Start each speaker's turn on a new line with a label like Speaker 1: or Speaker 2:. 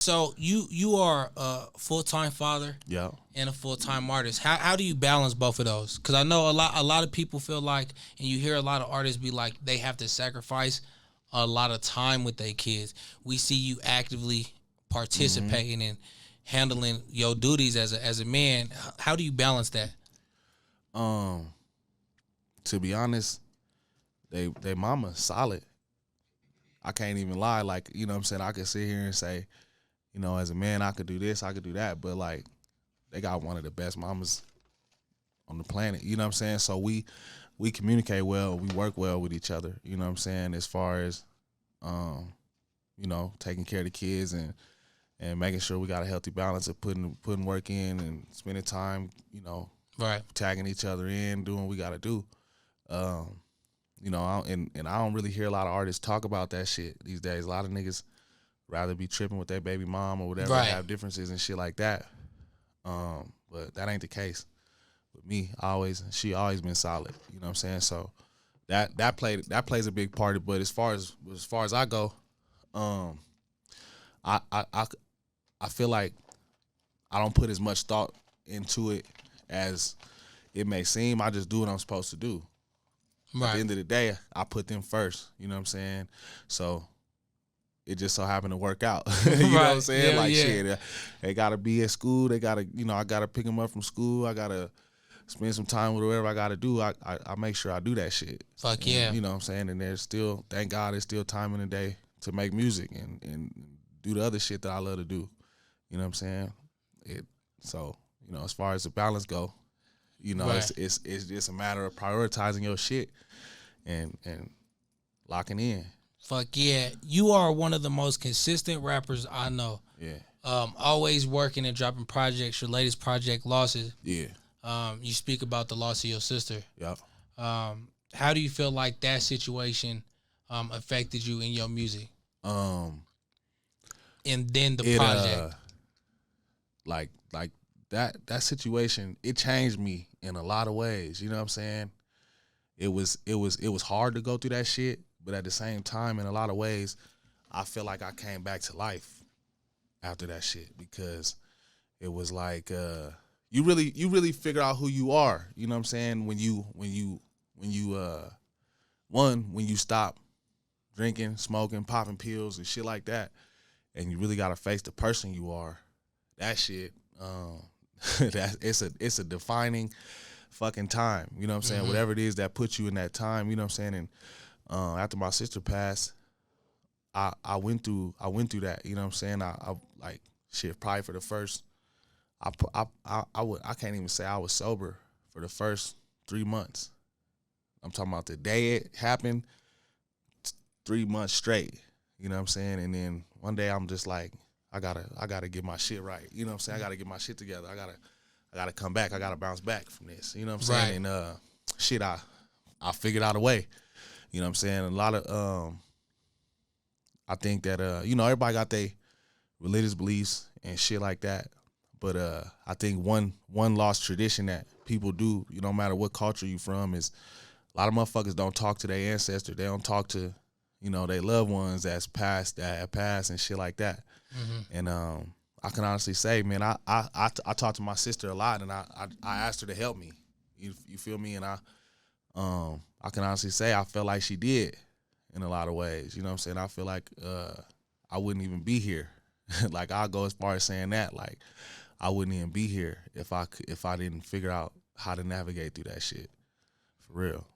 Speaker 1: So you are a full-time father
Speaker 2: Yeah.
Speaker 1: and a full-time artist. How do you balance both of those? Because I know a lot of people feel like, and you hear a lot of artists be like, they have to sacrifice a lot of time with their kids. We see you actively
Speaker 2: Mm-hmm.
Speaker 1: participating and handling your duties as a man. How do you balance that?
Speaker 2: Um, to be honest, they mama solid. I can't even lie. Like, you know what I'm saying? I could sit here and say, you know, as a man, I could do this, I could do that. But, like, they got one of the best mamas on the planet. You know what I'm saying? So we communicate well. We work well with each other. You know what I'm saying? As far as, you know, taking care of the kids and making sure we got a healthy balance of putting work in and spending time, you know,
Speaker 1: Right.
Speaker 2: tagging each other in, doing what we got to do. Um, you know, and I don't really hear a lot of artists talk about that shit these days. A lot of niggas rather be tripping with their baby mom or whatever,
Speaker 1: Right.
Speaker 2: have differences and shit like that. But that ain't the case with me. She always been solid. You know what I'm saying? So that plays a big part. But as far as I go, um, I I I, I feel like I don't put as much thought into it as it may seem. I just do what I'm supposed to do. At the
Speaker 1: Right.
Speaker 2: end of the day, I put them first. You know what I'm saying? So it just so happened to work out. You know what I'm
Speaker 1: Right.
Speaker 2: saying?
Speaker 1: Yeah.
Speaker 2: Like
Speaker 1: Yeah.
Speaker 2: shit, they gotta be at school. They gotta, you know, I gotta pick them up from school. I gotta spend some time with whatever I gotta do. I make sure I do that shit.
Speaker 1: Fuck
Speaker 2: And,
Speaker 1: yeah.
Speaker 2: you know what I'm saying? And there's still, thank God, there's still time in the day to make music and do the other shit that I love to do. You know what I'm saying? So, you know, as far as the balance go, you know,
Speaker 1: Right.
Speaker 2: it's just a matter of prioritizing your shit and locking in.
Speaker 1: Fuck yeah. You are one of the most consistent rappers I know.
Speaker 2: Yeah.
Speaker 1: Always working and dropping projects. Your latest project, Losses.
Speaker 2: Yeah.
Speaker 1: You speak about the loss of your sister.
Speaker 2: Yep.
Speaker 1: How do you feel like that situation affected you in your music?
Speaker 2: Um
Speaker 1: And then the
Speaker 2: it
Speaker 1: project.
Speaker 2: like that situation, it changed me in a lot of ways. You know what I'm saying? It was hard to go through that shit, but at the same time, in a lot of ways, I feel like I came back to life after that shit because it was like you really figure out who you are. You know what I'm saying? When you stop drinking, smoking, popping pills and shit like that, and you really gotta face the person you are. That shit, that it's a defining fucking time. You know what I'm saying? Whatever it is that puts you in that time. You know what I'm saying? And after my sister passed, I went through that. You know what I'm saying? I like shit. Probably for the first, I can't even say I was sober for the first 3 months. I'm talking about the day it happened, 3 months straight. You know what I'm saying? And then one day I'm just like, I gotta get my shit right. You know what I'm saying? I gotta get my shit together. I gotta come back. I gotta bounce back from this. You know what I'm saying?
Speaker 1: Right.
Speaker 2: And shit, I figured out a way. You know what I'm saying? A lot of I think that you know, everybody got their religious beliefs and shit like that. But I think one lost tradition that people do, you know, no matter what culture you from, is a lot of motherfuckers don't talk to their ancestors. They don't talk to, you know, their loved ones that have passed and shit like that. And I can honestly say, man, I talked to my sister a lot, and I asked her to help me. You feel me? And I can honestly say I felt like she did in a lot of ways. You know what I'm saying? I feel like I wouldn't even be here. Like, I'll go as far as saying that. Like, I wouldn't even be here if I didn't figure out how to navigate through that shit. For real.